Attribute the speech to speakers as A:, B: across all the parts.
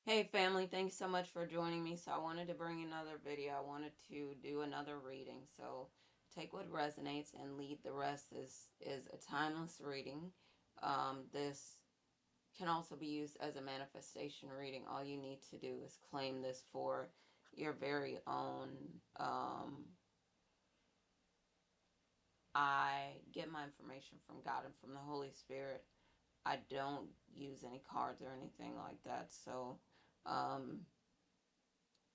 A: Hey family, thanks so much for joining me. So I wanted to bring another video. I wanted to do another reading. So take what resonates and leave the rest. Is a timeless reading. This can also be used as a manifestation reading. All you need to do is claim this for your very own. I get my information from God and from the Holy Spirit. I don't use any cards or anything like that. So um,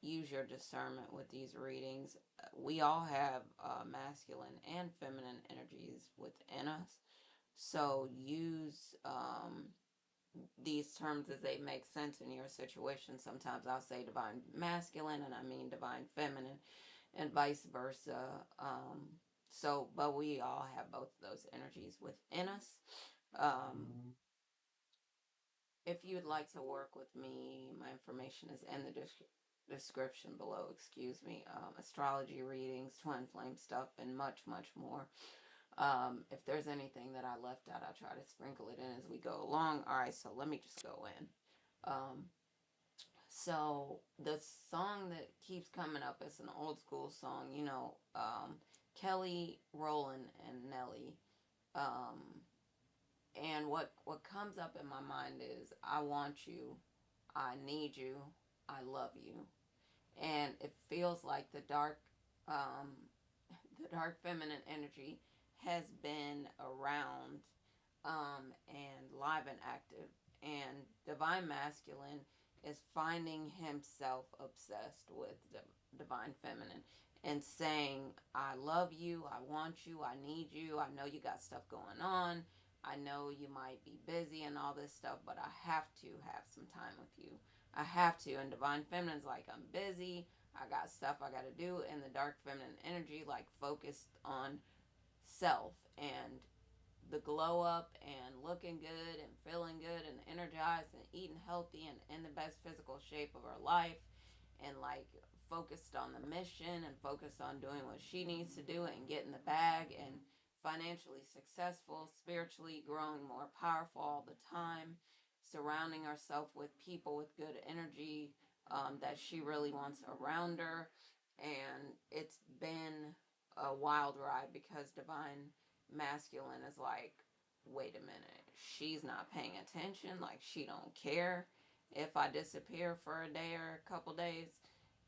A: use your discernment with these readings. We all have masculine and feminine energies within us. So use these terms as they make sense in your situation. Sometimes I'll say divine masculine and I mean divine feminine, and vice versa. But we all have both of those energies within us. Um, if you'd like to work with me, my information is in the description below. Excuse me. Astrology readings, twin flame stuff, and much, much more. If there's anything that I left out, I'll try to sprinkle it in as we go along. All right, so let me just go in. Um, so the song that keeps coming up is an old school song, Kelly Rowland and Nelly. Um, and what comes up in my mind is I want you, I need you, I love you. And it feels like um, the dark feminine energy has been around and live and active. And divine masculine is finding himself obsessed with divine feminine and saying, I love you, I want you, I need you, I know you got stuff going on. I know you might be busy and all this stuff, but I have to have some time with you. I have to. And divine feminine's like, I'm busy, I got stuff I got to do. And the dark feminine energy, like, focused on self and the glow up and looking good and feeling good and energized and eating healthy and in the best physical shape of her life, and like focused on the mission and focused on doing what she needs to do and getting the bag and financially successful, spiritually growing more powerful all the time, surrounding herself with people with good energy that she really wants around her. And it's been a wild ride because divine masculine is like, wait a minute, she's not paying attention, like she don't care if I disappear for a day or a couple days.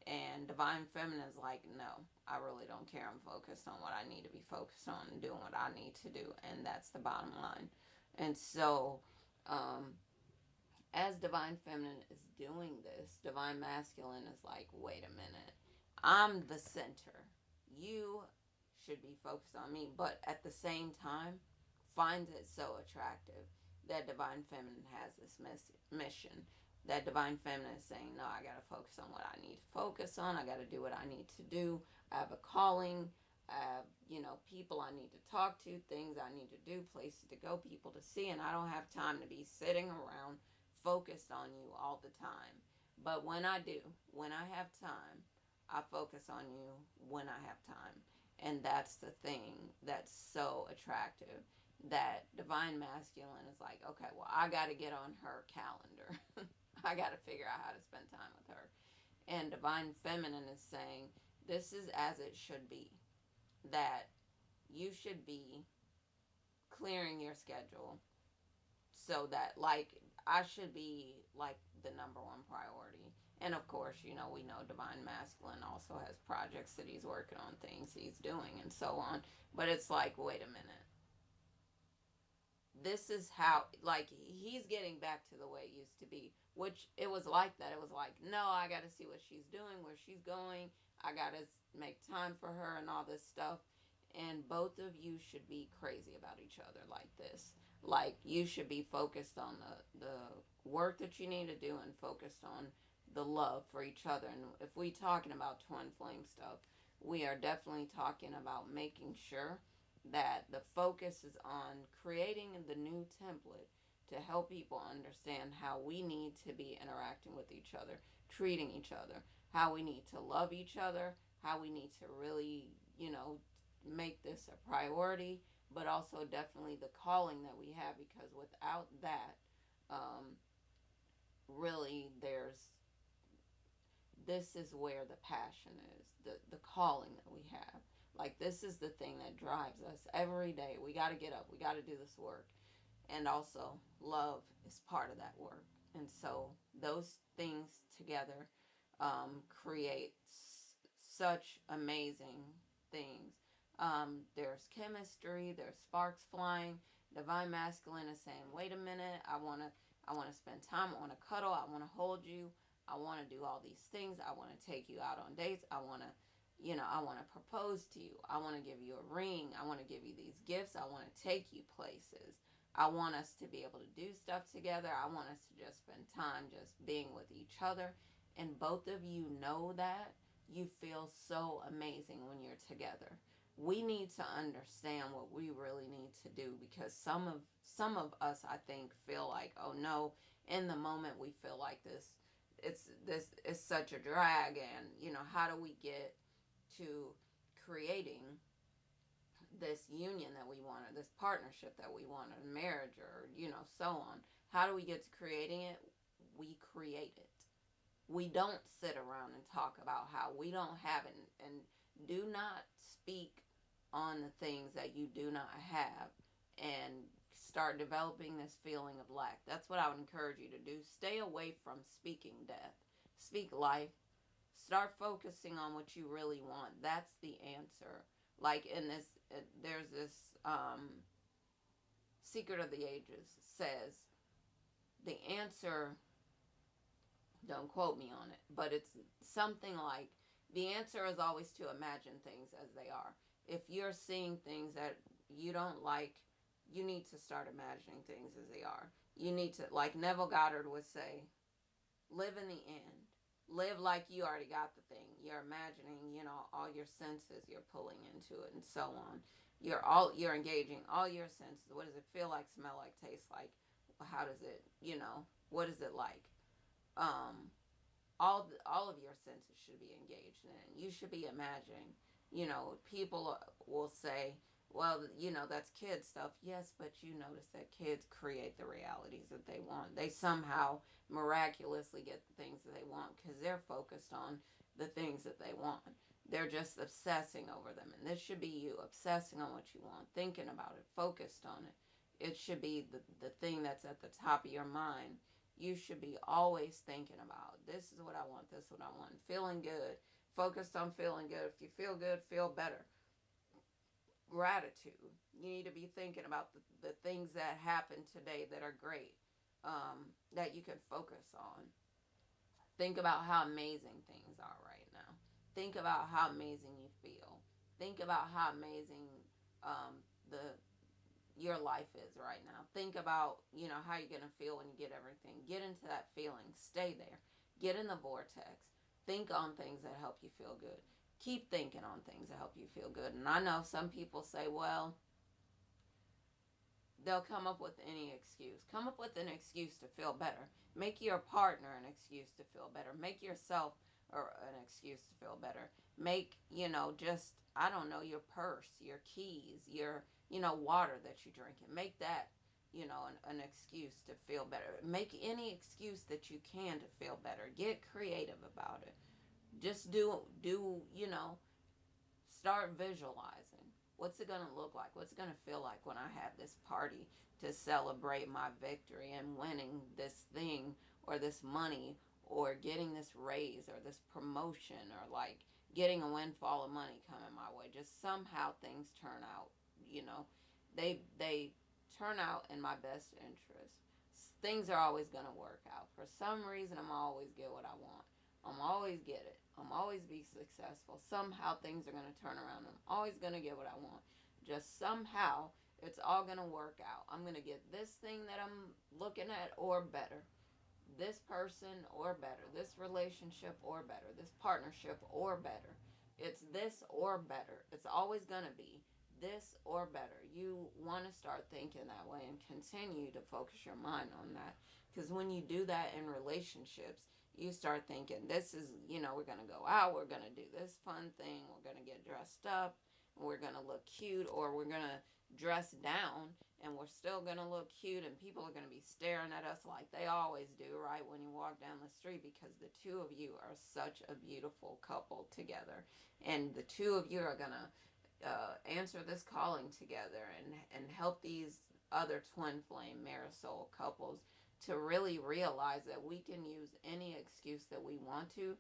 A: And divine feminine is like, no, I really don't care, I'm focused on what I need to be focused on and doing what I need to do, and that's the bottom line. And so um as divine feminine is doing this, divine masculine is like, wait a minute, I'm the center. You should be focused on me. But at the same time, finds it so attractive that divine feminine has this mission. That divine feminine is saying, no, I got to focus on what I need to focus on. I got to do what I need to do. I have a calling. I have, people I need to talk to, things I need to do, places to go, people to see, and I don't have time to be sitting around focused on you all the time. But when I do, when I have time, I focus on you when I have time. And that's the thing that's so attractive. That divine masculine is like, okay, well, I got to get on her calendar. I got to figure out how to spend time with her. And divine feminine is saying, this is as it should be. That you should be clearing your schedule so that, like, I should be like the number one priority. And of course, we know divine masculine also has projects that he's working on, things he's doing, and so on. But it's like, wait a minute, this is how, like, he's getting back to the way it used to be, which it was like that. It was like, no, I got to see what she's doing, where she's going, I got to make time for her and all this stuff. And both of you should be crazy about each other like this. Like, you should be focused on the work that you need to do and focused on the love for each other. And if we talking about twin flame stuff, we are definitely talking about making sure that the focus is on creating the new template to help people understand how we need to be interacting with each other, treating each other, how we need to love each other, how we need to really, make this a priority, but also definitely the calling that we have, because without that, really, there's this is where the passion is, the calling that we have. Like, this is the thing that drives us every day. We got to get up, we got to do this work. And also, love is part of that work. And so, those things together create such amazing things. There's chemistry, there's sparks flying. Divine masculine is saying, "Wait a minute, I want to spend time. I want to cuddle. I want to hold you. I want to do all these things. I want to take you out on dates. I want to, I want to propose to you. I want to give you a ring. I want to give you these gifts. I want to take you places. I want us to be able to do stuff together. I want us to just spend time just being with each other." And both of you know that. You feel so amazing when you're together. We need to understand what we really need to do, because some of us, I think, feel like, oh no, in the moment we feel like this is such a drag. And how do we get to creating this union that we want, or this partnership that we want, or marriage, or so on? How do we get to creating it? We create it. We don't sit around and talk about how we don't have it. And do not speak on the things that you do not have, and start developing this feeling of lack. That's what I would encourage you to do. Stay away from speaking death. Speak life. Start focusing on what you really want. That's the answer. Like, in this, there's this Secret of the Ages says the answer, don't quote me on it, but it's something like, the answer is always to imagine things as they are. If you're seeing things that you don't like, you need to start imagining things as they are. You need to, like Neville Goddard would say, live in the end. Live like you already got the thing. You're imagining, all your senses, you're pulling into it, and so on. You're engaging all your senses. What does it feel like, smell like, taste like? How does it, what is it like? Um, all of your senses should be engaged in. You should be imagining. People will say, well, that's kid stuff. Yes, but you notice that kids create the realities that they want. They somehow miraculously get the things that they want because they're focused on the things that they want. They're just obsessing over them. And this should be you obsessing on what you want, thinking about it, focused on it. It should be the thing that's at the top of your mind. You should be always thinking about, this is what I want, this is what I want. Feeling good. Focused on feeling good. If you feel good, feel better. Gratitude. You need to be thinking about the things that happen today that are great, that you can focus on. Think about how amazing things are right now. Think about how amazing you feel. Think about how amazing the your life is right now. Think about, how you're going to feel when you get everything. Get into that feeling. Stay there. Get in the vortex. Think on things that help you feel good. Keep thinking on things that help you feel good. And I know some people say, well, they'll come up with any excuse. Come up with an excuse to feel better. Make your partner an excuse to feel better. Make yourself or an excuse to feel better. Make, just, I don't know, your purse, your keys, your, water that you drink, and make that, an excuse to feel better. Make any excuse that you can to feel better. Get creative about it. Just do, start visualizing. What's it going to look like? What's it going to feel like when I have this party to celebrate my victory and winning this thing, or this money, or getting this raise, or this promotion, or like getting a windfall of money coming my way? Just somehow things turn out, you know, they turn out in my best interest. Things are always going to work out. For some reason, I'm always get what I want. I'm always get it. I'm always be successful. Somehow things are going to turn around. I'm always going to get what I want. Just somehow it's all going to work out. I'm going to get this thing that I'm looking at, or better. This person, or better. This relationship, or better. This partnership, or better. It's this or better. It's always going to be this or better. You want to start thinking that way and continue to focus your mind on that. Because when you do that in relationships, you start thinking, this is, we're going to go out, we're going to do this fun thing, we're going to get dressed up, we're going to look cute, or we're going to dress down and we're still going to look cute, and people are going to be staring at us like they always do, right, when you walk down the street, because the two of you are such a beautiful couple together. And the two of you are going to answer this calling together, and help these other twin flame Marisol couples to really realize that we can use any excuse that we want to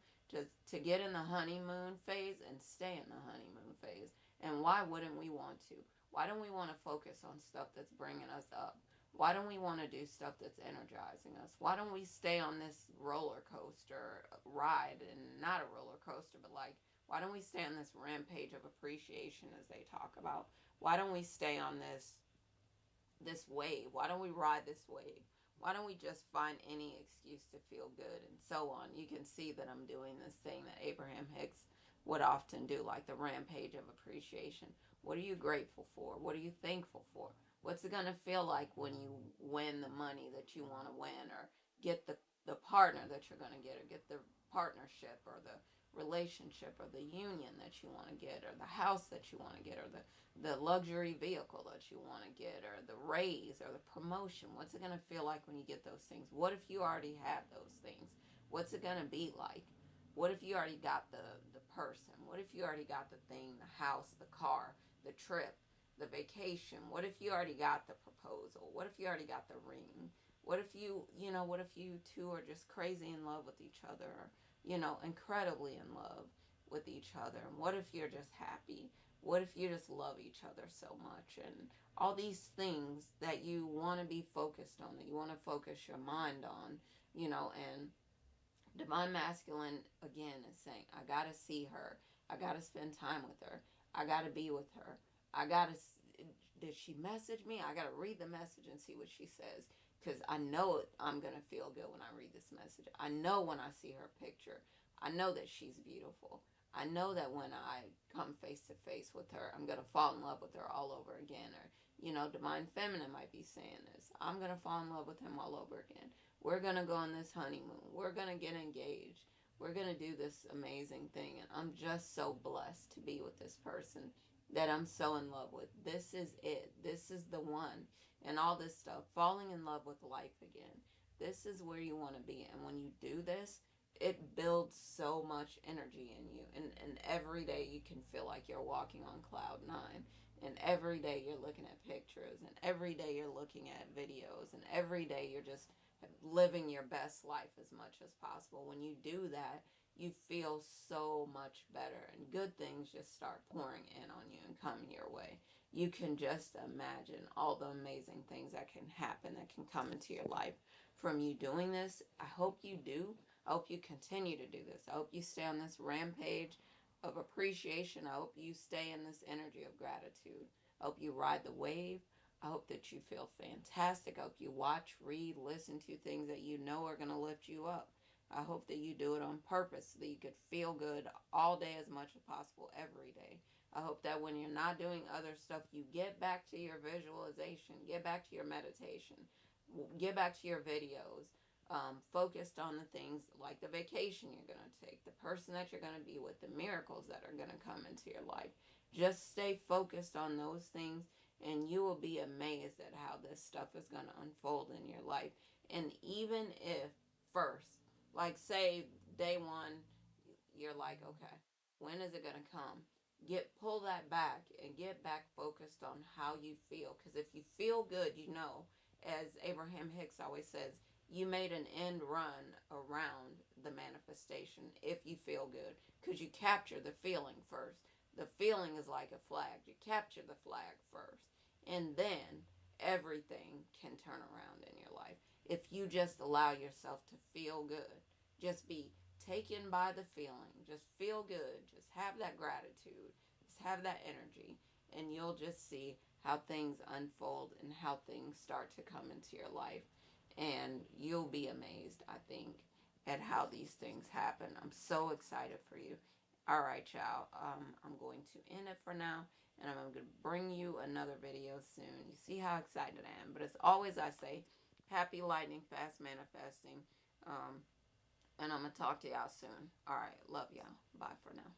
A: get in the honeymoon phase and stay in the honeymoon phase. And why wouldn't we want to? Why don't we want to focus on stuff that's bringing us up? Why don't we want to do stuff that's energizing us? Why don't we stay on this roller coaster ride, and not a roller coaster, but like, why don't we stay on this rampage of appreciation, as they talk about? Why don't we stay on this wave? Why don't we ride this wave? Why don't we just find any excuse to feel good, and so on? You can see that I'm doing this thing that Abraham Hicks would often do, like the rampage of appreciation. What are you grateful for? What are you thankful for? What's it going to feel like when you win the money that you want to win, or get the partner that you're going to get, or get the partnership, or the relationship, or the union that you want to get, or the house that you want to get, or the luxury vehicle that you want to get, or the raise, or the promotion? What's it going to feel like when you get those things? What if you already have those things? What's it going to be like? What if you already got the person? What if you already got the thing, the house, the car, the trip, the vacation? What if you already got the proposal? What if you already got the ring? What if what if you two are just crazy in love with each other, or, incredibly in love with each other? And what if you're just happy? What if you just love each other so much? And all these things that you want to be focused on, that you want to focus your mind on, and Divine Masculine, again, is saying, I got to see her. I got to spend time with her. I got to be with her. I got to, did she message me? I got to read the message and see what she says. Because I know I'm going to feel good when I read this message. I know when I see her picture. I know that she's beautiful. I know that when I come face to face with her, I'm going to fall in love with her all over again. Or, Divine Feminine might be saying this. I'm going to fall in love with him all over again. We're going to go on this honeymoon. We're going to get engaged. We're going to do this amazing thing. And I'm just so blessed to be with this person that I'm so in love with. This is it. This is the one. And all this stuff. Falling in love with life again. This is where you want to be. And when you do this, it builds so much energy in you. And every day you can feel like you're walking on cloud nine. And every day you're looking at pictures. And every day you're looking at videos. And every day you're just living your best life as much as possible. When you do that, you feel so much better, and good things just start pouring in on you and coming your way. You can just imagine all the amazing things that can happen, that can come into your life from you doing this. I hope you do. I hope you continue to do this. I hope you stay on this rampage of appreciation. I hope you stay in this energy of gratitude. I hope you ride the wave. I hope that you feel fantastic. I hope you watch, read, listen to things that you know are going to lift you up. I hope that you do it on purpose so that you could feel good all day as much as possible every day. I hope that when you're not doing other stuff, you get back to your visualization, get back to your meditation, get back to your videos, focused on the things like the vacation you're going to take, the person that you're going to be with, the miracles that are going to come into your life. Just stay focused on those things, and you will be amazed at how this stuff is going to unfold in your life. And even if first, like, say day one, you're like, okay, when is it going to come? Pull that back and get back focused on how you feel. Because if you feel good, as Abraham Hicks always says, you made an end run around the manifestation if you feel good. Because you capture the feeling first. The feeling is like a flag. You capture the flag first. And then everything can turn around in your life. If you just allow yourself to feel good, just be taken by the feeling, just feel good, just have that gratitude, just have that energy, and you'll just see how things unfold and how things start to come into your life. And you'll be amazed, I think, at how these things happen. I'm so excited for you. All right, y'all. I'm going to end it for now, and I'm going to bring you another video soon. You see how excited I am. But as always, I say, happy lightning fast manifesting. And I'm going to talk to y'all soon. All right. Love y'all. Bye for now.